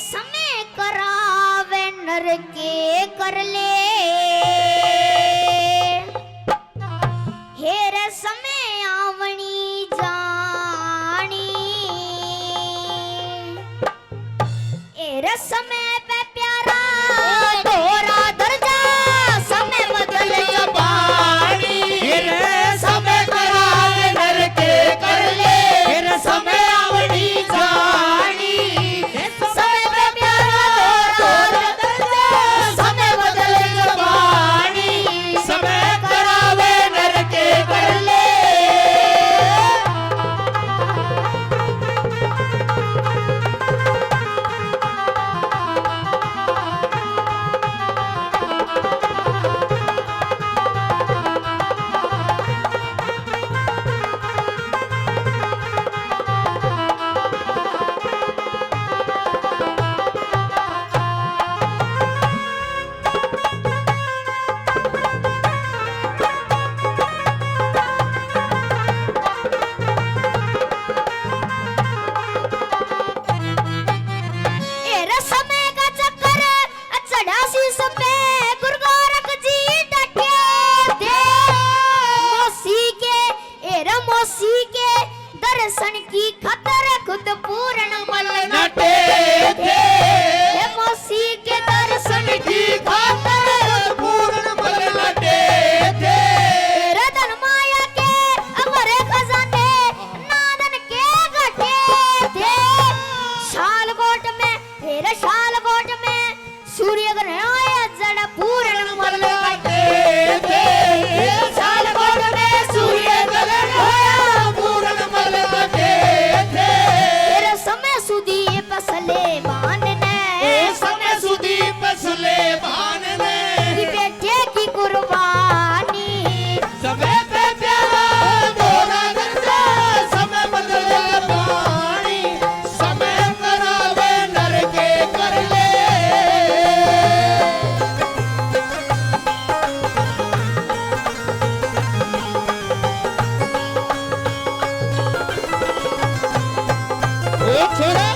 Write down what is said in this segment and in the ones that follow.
समय करावे नर के कर ले हेर समय आवनी जानी एरे समय पे प्यारा तोरा दर्जा समय बदल पानी हेरे समय करावे नर के कर ले हेरे समय आवनी जानी समय पे प्यारा तोरा दर्जा समय बदल पानी समय करावे नर के कर ले एरे समय का चक्कर चढ़ा शीश पे गुरु गोरख जी डटे थे मौसी के एरे मौसी के दर्शन की खतर खुद पूर्ण मल नटे थे हे मौसी के दर्शन की खातर पूर्ण बल नटे थे एरे धन माया के अमरे खजाने नादन के घटे थे शालकोट में एरे शालकोट में सूर्य ग्रहण जड़ पूर्ण मल नटे थे सालकोट में सूर्य ग्रहण होया पूर्ण बल नटे थे तेरे समय सुधी पसले बानने समय सुधी पसले भान में बेटे की कुर्बानी समय पे प्यारा तोरा दर्जा समय बदले पानी समय करावे नर के कर ले एक छोड़ा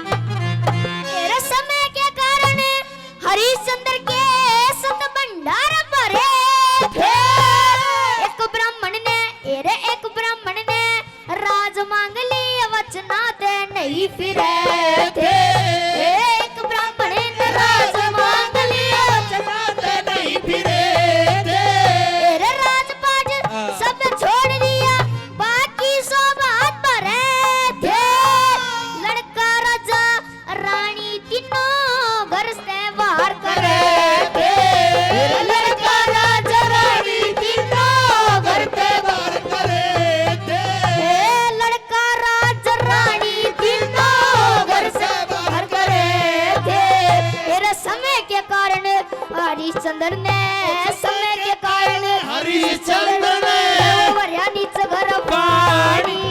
तेरे समय के कारण हरिश्चंद्र के सत भंडार भरे थे एक ब्राह्मण ने एरे एक ब्राह्मण ने राज मांग लिया वचना दे नहीं फिरे थे एक ब्राह्मण ने राज मांग लिया वचना दे नहीं फिरे थे तेरे राजपाट सब छोड़ दिया बाकी सब हाथ भरे थे लड़का राजा रानी तीनों घर से बाहर करे थे लड़का राजा रानी तीनों घर पे बार करे थे लड़का राजा रानी तीनों घर से बाहर करे थे तेरे समय के कारण हरिश्चंद्र ने समय के कारण हरिश्चंद्र ने भर्या नीच घर पानी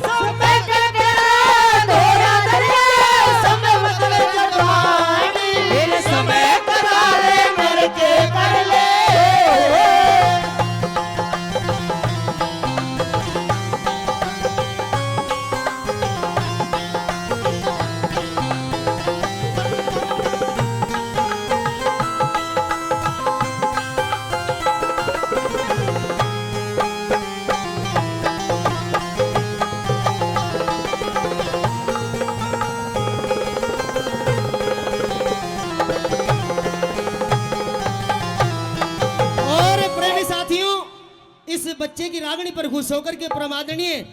समय पे प्यारा तोरा दर्जा समय बदले पानी फिर समय करावे नर के कर ले बच्चे की रागनी पर खुश होकर के प्रमादनीय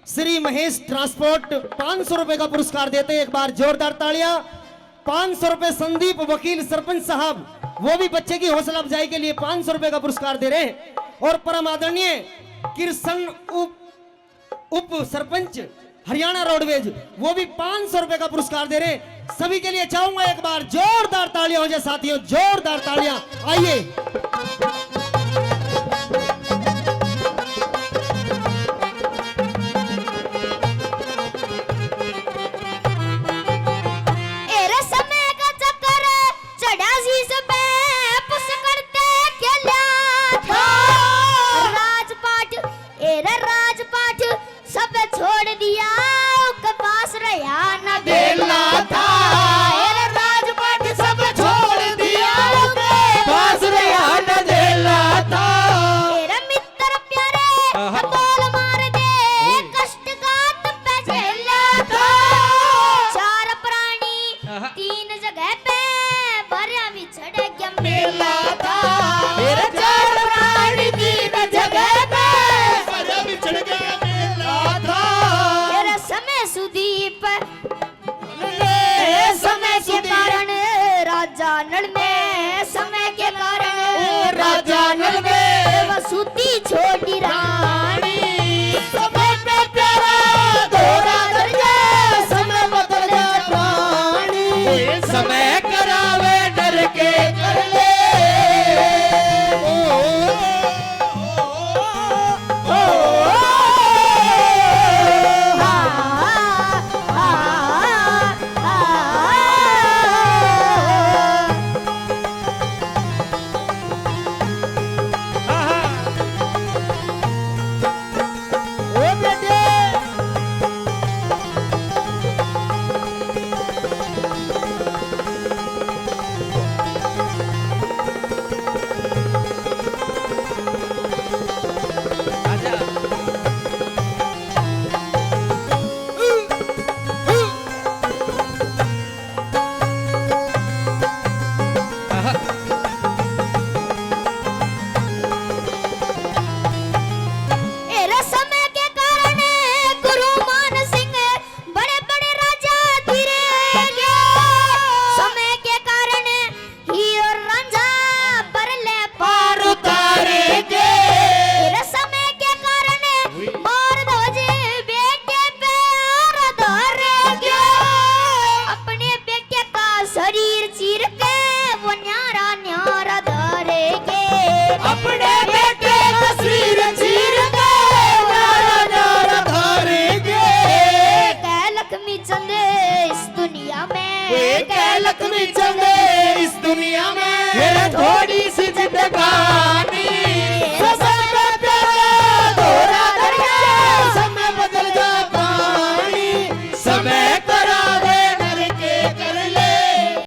श्री महेश ट्रांसपोर्ट 500 रुपए का पुरस्कार देते हैं। एक बार जोरदार तालियां। 500 रुपए संदीप वकील सरपंच साहब, वो भी बच्चे की हौसला अफजाई के लिए 500 रुपए का पुरस्कार दे रहे हैं। और परम आदरणीय कृष्ण उप सरपंच हरियाणा रोडवेज, वो भी 500 रुपए का पुरस्कार दे रहे हैं। सभी के लिए चाहूंगा एक बार जोरदार तालियां हो जाए साथियों, जोरदार तालियां। आइए एरे समय का चक्कर चढ़ा शीश पे पुस करते खेला था राजपाट, एरे राजपाट सब छोड़ दिया के पास रहा न बेला था एरे राजपाट सब छोड़ दिया पास रहा न देला था एरे मित्र प्यारे बोल मार दे कष्ट का तप झेला था चार प्राणी तीन जगह पे भरा बिछड़ गया मेला था मेरे चार प्राणी तीन जगह पे सारा बिछड़ गया मेला था तेरा समय सुदीप समय के कारण राजा नल में समय के कारण राजा नल में वसुती छोड़ी रानी समय पे प्यारा दोरा कर गया समय बदल गया प्राणी समय करावे डर के कर ले एरा समय के कारण गुरु मान सिंह बड़े बड़े राजा धीरे गया समय के कारण हीरो रांझा परले पार उतारेंगे एरा समय के कारण मार ध्वज बेटे पे और धरेंगे अपने बेटे का शरीर चीर के वो न्यारा न्यारा धरेंगे अपने बेटे तस्वीर चीर के नारा नारा धारेंगे कह लक्ष्मी चंद इस दुनिया में वे कह लक्ष्मी चंद इस दुनिया में थोड़ी